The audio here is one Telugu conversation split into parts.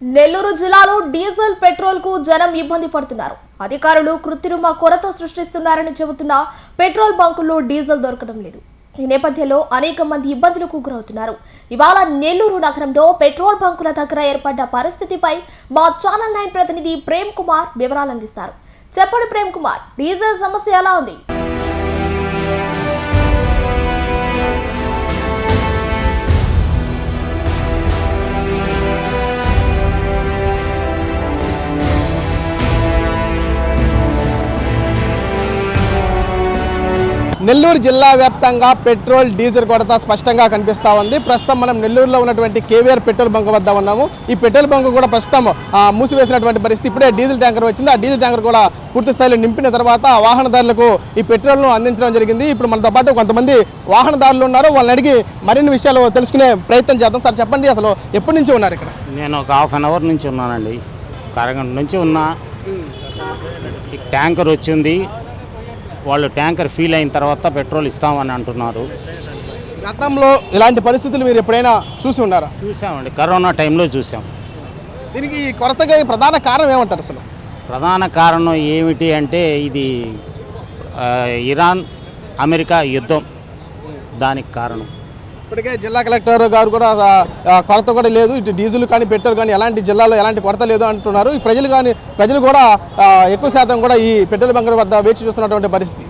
నెల్లూరు జిల్లాలో డీజిల్ పెట్రోల్ కు జనం ఇబ్బంది పడుతున్నారు. అధికారులు కృత్రిమ కొరత సృష్టిస్తున్నారని చెబుతున్న పెట్రోల్ బంకుల్లో డీజిల్ దొరకడం లేదు. ఈ నేపథ్యంలో అనేక మంది ఇబ్బందులకు గురవుతున్నారు. ఇవాళ నెల్లూరు నగరంలో పెట్రోల్ బంకుల దగ్గర ఏర్పడ్డ పరిస్థితిపై మా ఛానల్ 9 ప్రతినిధి ప్రేమ్ కుమార్ వివరాలు అందిస్తారు. చెప్పండి ప్రేమ్ కుమార్, డీజిల్ సమస్య ఎలా ఉంది? నెల్లూరు జిల్లా వ్యాప్తంగా పెట్రోల్ డీజిల్ కొరత స్పష్టంగా కనిపిస్తూ ఉంది. ప్రస్తుతం మనం నెల్లూరులో ఉన్నటువంటి కేవీఆర్ పెట్రోల్ బంక్ వద్ద ఉన్నాము. ఈ పెట్రోల్ బంక్ కూడా ప్రస్తుతం మూసివేసినటువంటి పరిస్థితి. ఇప్పుడే డీజిల్ ట్యాంకర్ వచ్చింది. ఆ డీజిల్ ట్యాంకర్ కూడా పూర్తి స్థాయిలో నింపిన తర్వాత వాహనదారులకు ఈ పెట్రోల్ను అందించడం జరిగింది. ఇప్పుడు మనతో పాటు కొంతమంది వాహనదారులు ఉన్నారు. వాళ్ళని అడిగి మరిన్ని విషయాలు తెలుసుకునే ప్రయత్నం చేద్దాం. సార్ చెప్పండి, అసలు ఎప్పటి నుంచి ఉన్నారు ఇక్కడ? నేను ఒక హాఫ్ అన్ అవర్ నుంచి ఉన్నానండి. అరగంట నుంచి ఉన్నా. ఈ ట్యాంకర్ వచ్చింది, వాళ్ళు ట్యాంకర్ ఫీల్ అయిన తర్వాత పెట్రోల్ ఇస్తామని అంటున్నారు. గతంలో ఇలాంటి పరిస్థితులు మీరు ఎప్పుడైనా చూసి ఉన్నారా? చూసామండి, కరోనా టైంలో చూసాం. దీనికి కొరతగా ప్రధాన కారణం ఏమంటారు? అసలు ప్రధాన కారణం ఏమిటి అంటే ఇది ఇరాన్ అమెరికా యుద్ధం, దానికి కారణం. ఇప్పటికే జిల్లా కలెక్టర్ గారు కూడా కొరత కూడా లేదు, ఇటు డీజిల్ కానీ పెట్రోల్ కానీ ఎలాంటి జిల్లాలో ఎలాంటి కొరత లేదు అంటున్నారు. ఈ ప్రజలు కూడా ఎక్కువ శాతం కూడా ఈ పెట్రోల్ బంక్ వద్ద వేచి చూస్తున్నటువంటి పరిస్థితి.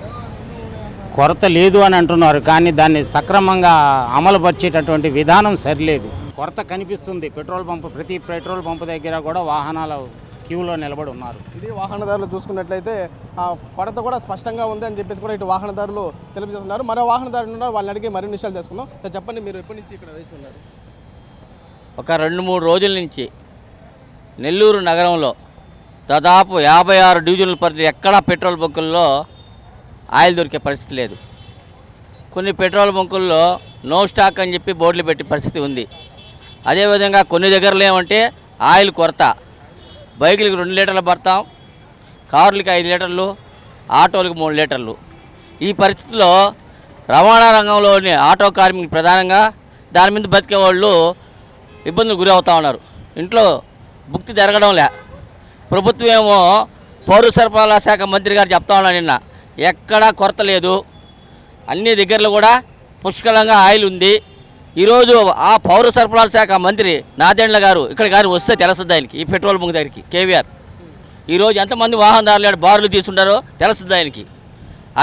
కొరత లేదు అని అంటున్నారు, కానీ దాన్ని సక్రమంగా అమలుపరిచేటటువంటి విధానం సరిలేదు. కొరత కనిపిస్తుంది. ప్రతి పెట్రోల్ పంపు దగ్గర కూడా వాహనాల క్యూలో నిలబడి ఉన్నారు. ఇది వాహనదారులు చూసుకున్నట్లయితే కొరత కూడా స్పష్టంగా ఉంది అని చెప్పేసి కూడా ఇటు వాహనదారులు తెలియజేస్తున్నారు. మరో వాహనదారులు ఉన్నారు, వాళ్ళని అడిగి మరిన్ని విషయాలు తెలుసుకుందాం. చెప్పండి, మీరు ఎప్పటి నుంచి ఇక్కడ వేసి ఉన్నారు? ఒక 2-3 రోజుల నుంచి నెల్లూరు నగరంలో దాదాపు 56 డివిజన్ల పరిధి ఎక్కడా పెట్రోల్ బంకుల్లో ఆయిల్ దొరికే పరిస్థితి లేదు. కొన్ని పెట్రోల్ బంకుల్లో నో స్టాక్ అని చెప్పి బోర్డులు పెట్టే పరిస్థితి ఉంది. అదేవిధంగా కొన్ని దగ్గరలో ఏమంటే ఆయిల్ కొరత. బైకులకు 2 లీటర్లు పడతాం, కార్లకి 5 లీటర్లు, ఆటోలకు 3 లీటర్లు. ఈ పరిస్థితిలో రవాణా రంగంలోని ఆటో కార్మికులు ప్రధానంగా దాని మీద బతికే వాళ్ళు ఇబ్బందులు గురి అవుతూ ఉన్నారు. ఇంట్లో భుక్తి జరగడం లే. ప్రభుత్వం ఏమో పౌర సరఫరాల శాఖ మంత్రి గారు చెప్తా ఉన్నారు నిన్న, ఎక్కడా కొరత లేదు, అన్ని దగ్గరలో కూడా పుష్కలంగా ఆయిల్ ఉంది. ఈరోజు ఆ పౌర సరఫరాల శాఖ మంత్రి నాదెండ్ల గారు ఇక్కడ గారు వస్తే తెలుస్తుంది ఆయనకి, ఈ పెట్రోల్ బంక్ దగ్గరికి కేవీఆర్ ఈరోజు ఎంతమంది వాహనదారులు బారులు తీసుకుంటారో తెలుస్తుంది ఆయనకి.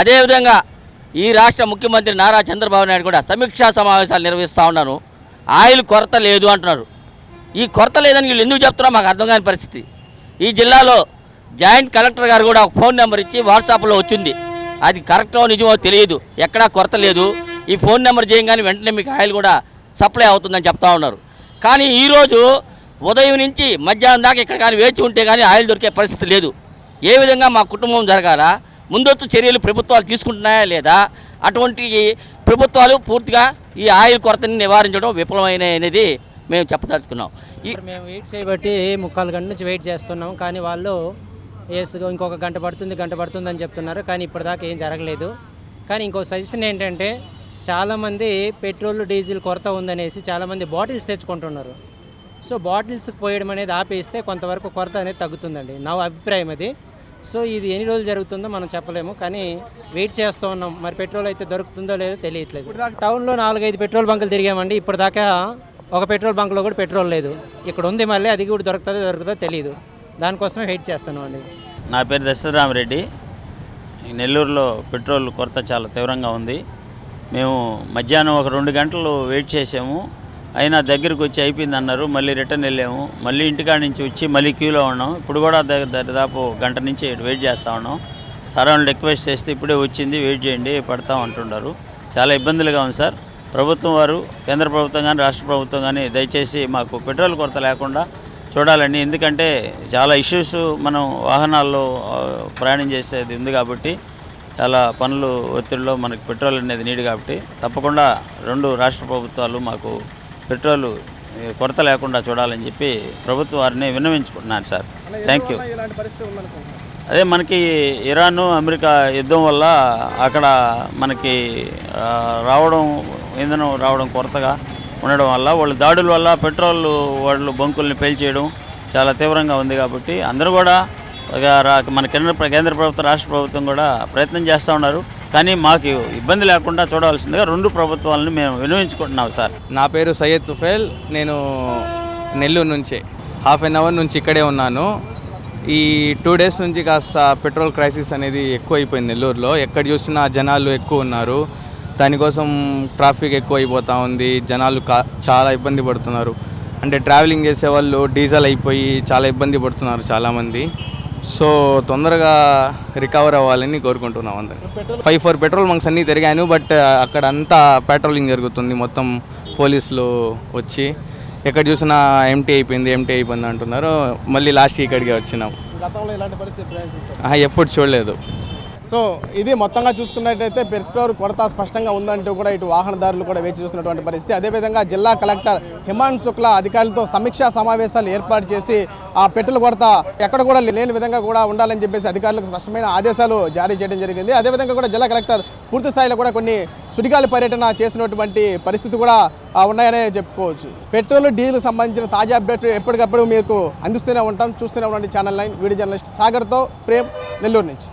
అదేవిధంగా ఈ రాష్ట్ర ముఖ్యమంత్రి నారా చంద్రబాబు నాయుడు కూడా సమీక్షా సమావేశాలు నిర్వహిస్తూ ఉన్నాను. ఆయిల్ కొరత లేదు అంటున్నారు. ఈ కొరత లేదని వీళ్ళు ఎందుకు చెప్తున్నారో మాకు అర్థం కాని పరిస్థితి. ఈ జిల్లాలో జాయింట్ కలెక్టర్ గారు కూడా ఒక ఫోన్ నెంబర్ ఇచ్చి వాట్సాప్లో వచ్చింది. అది కరెక్టో నిజమో తెలియదు. ఎక్కడా కొరత లేదు, ఈ ఫోన్ నెంబర్ చేయగానే వెంటనే మీకు ఆయిల్ కూడా సప్లై అవుతుందని చెప్తా ఉన్నారు. కానీ ఈరోజు ఉదయం నుంచి మధ్యాహ్నం దాకా ఇక్కడ కానీ వేచి ఉంటే కానీ ఆయిల్ దొరికే పరిస్థితి లేదు. ఏ విధంగా మా కుటుంబం జరగాలా, ముందస్తు చర్యలు ప్రభుత్వాలు తీసుకుంటున్నాయా లేదా, అటువంటి ప్రభుత్వాలు పూర్తిగా ఈ ఆయిల్ కొరతని నివారించడం విఫలమైన అనేది మేము చెప్పదలుచుకున్నాం. మేము వెయిట్ చేయబట్టి 3/4 గంట నుంచి వెయిట్ చేస్తున్నాం. కానీ వాళ్ళు ఇంకొక గంట పడుతుంది అని చెప్తున్నారు. కానీ ఇప్పటిదాకా ఏం జరగలేదు. కానీ ఇంకో సజెషన్ ఏంటంటే, చాలామంది పెట్రోల్ డీజిల్ కొరత ఉందనేసి చాలామంది బాటిల్స్ తెచ్చుకుంటున్నారు. సో బాటిల్స్కి పోయడం అనేది ఆపేస్తే కొంతవరకు కొరత అనేది తగ్గుతుందండి, నా అభిప్రాయం అది. సో ఇది ఎన్ని రోజులు జరుగుతుందో మనం చెప్పలేము, కానీ వెయిట్ చేస్తూ ఉన్నాం. మరి పెట్రోల్ అయితే దొరుకుతుందో లేదో తెలియట్లేదు. టౌన్లో 4-5 పెట్రోల్ బంకులు తిరిగామండి. ఇప్పటిదాకా ఒక పెట్రోల్ బంక్లో కూడా పెట్రోల్ లేదు. ఇక్కడ ఉంది, మళ్ళీ అది కూడా దొరుకుతుందో తెలియదు. దానికోసమే వెయిట్ చేస్తున్నాం అండి. నా పేరు దశరథరామరెడ్డి. నెల్లూరులో పెట్రోల్ కొరత చాలా తీవ్రంగా ఉంది. మేము మధ్యాహ్నం ఒక 2 గంటలు వెయిట్ చేసాము, అయినా దగ్గరికి వచ్చి అయిపోయింది అన్నారు. మళ్ళీ రిటర్న్ వెళ్ళాము, మళ్ళీ ఇంటికాడ నుంచి వచ్చి మళ్ళీ క్యూలో ఉన్నాం. ఇప్పుడు కూడా దాదాపు గంట నుంచి వెయిట్ చేస్తూ ఉన్నాం. సార్ వాళ్ళు రిక్వెస్ట్ చేస్తే ఇప్పుడే వచ్చింది, వెయిట్ చేయండి, పడతాం అంటున్నారు. చాలా ఇబ్బందులుగా ఉంది సార్. ప్రభుత్వం వారు, కేంద్ర ప్రభుత్వం కానీ రాష్ట్ర ప్రభుత్వం కానీ దయచేసి మాకు పెట్రోల్ కొరత లేకుండా చూడాలండి. ఎందుకంటే చాలా ఇష్యూస్ మనం వాహనాల్లో ప్రయాణం చేసేది ఉంది కాబట్టి, చాలా పనులు ఒత్తిడిలో మనకు పెట్రోల్ అనేది నీడు కాబట్టి తప్పకుండా 2 రాష్ట్ర ప్రభుత్వాలు మాకు పెట్రోల్ కొరత లేకుండా చూడాలని చెప్పి ప్రభుత్వ వారిని విన్నవించుకుంటున్నాను సార్. Thank you. అదే మనకి ఇరాను అమెరికా యుద్ధం వల్ల అక్కడ మనకి ఇంధనం రావడం కొరతగా ఉండడం వల్ల, వాళ్ళ దాడుల వల్ల పెట్రోల్ వాళ్ళు బంకుల్ని పేల్చేయడం, చాలా తీవ్రంగా ఉంది. కాబట్టి అందరూ కూడా మన కేంద్ర ప్రభుత్వం రాష్ట్ర ప్రభుత్వం కూడా ప్రయత్నం చేస్తూ ఉన్నారు. కానీ మాకు ఇబ్బంది లేకుండా చూడవలసిందిగా రెండు ప్రభుత్వాలను మేము వినియోగించుకుంటున్నాం సార్. నా పేరు సయ్యద్ తుఫేల్. నేను నెల్లూరు నుంచి హాఫ్ అన్ అవర్ నుంచి ఇక్కడే ఉన్నాను. ఈ 2 days నుంచి కాస్త పెట్రోల్ క్రైసిస్ అనేది ఎక్కువ అయిపోయింది నెల్లూరులో. ఎక్కడ చూసినా జనాలు ఎక్కువ ఉన్నారు. దానికోసం ట్రాఫిక్ ఎక్కువ అయిపోతూ ఉంది. జనాలు చాలా ఇబ్బంది పడుతున్నారు. అంటే ట్రావెలింగ్ చేసే వాళ్ళు డీజిల్ అయిపోయి చాలా ఇబ్బంది పడుతున్నారు చాలామంది. సో తొందరగా రికవర్ అవ్వాలని కోరుకుంటున్నాం అందరినీ. 5-4 పెట్రోల్ బంక్స్ అన్నీ తిరిగాను. బట్ అక్కడ అంతా పెట్రోలింగ్ జరుగుతుంది. మొత్తం పోలీసులు వచ్చి ఎక్కడ చూసినా ఎంటీ అయిపోయింది అంటున్నారు. మళ్ళీ లాస్ట్కి ఇక్కడికి వచ్చినాం. గతంలో ఇలాంటి పరిస్థితి ఎప్పుడు చూడలేదు. సో ఇది మొత్తంగా చూసుకున్నట్టయితే పెట్రోల్ కొరత స్పష్టంగా ఉందంటూ కూడా ఇటు వాహనదారులు కూడా వేచి చూసినటువంటి పరిస్థితి. అదేవిధంగా జిల్లా కలెక్టర్ హిమాంశు శుక్లా అధికారులతో సమీక్షా సమావేశాలు ఏర్పాటు చేసి ఆ పెట్రోల్ కొరత ఎక్కడ కూడా లేని విధంగా కూడా ఉండాలని చెప్పేసి అధికారులకు స్పష్టమైన ఆదేశాలు జారీ చేయడం జరిగింది. అదేవిధంగా కూడా జిల్లా కలెక్టర్ పూర్తి స్థాయిలో కూడా కొన్ని సుడిగాలి పర్యటన చేసినటువంటి పరిస్థితి కూడా ఉన్నాయనే చెప్పుకోవచ్చు. పెట్రోల్ డీజిల్ సంబంధించిన తాజా అప్డేట్స్ ఎప్పటికప్పుడు మీకు అందిస్తూనే ఉంటాం. చూస్తూనే ఉండండి ఛానల్ 9. వీడియో జర్నలిస్ట్ సాగర్తో ప్రేమ్, నెల్లూరు నుంచి.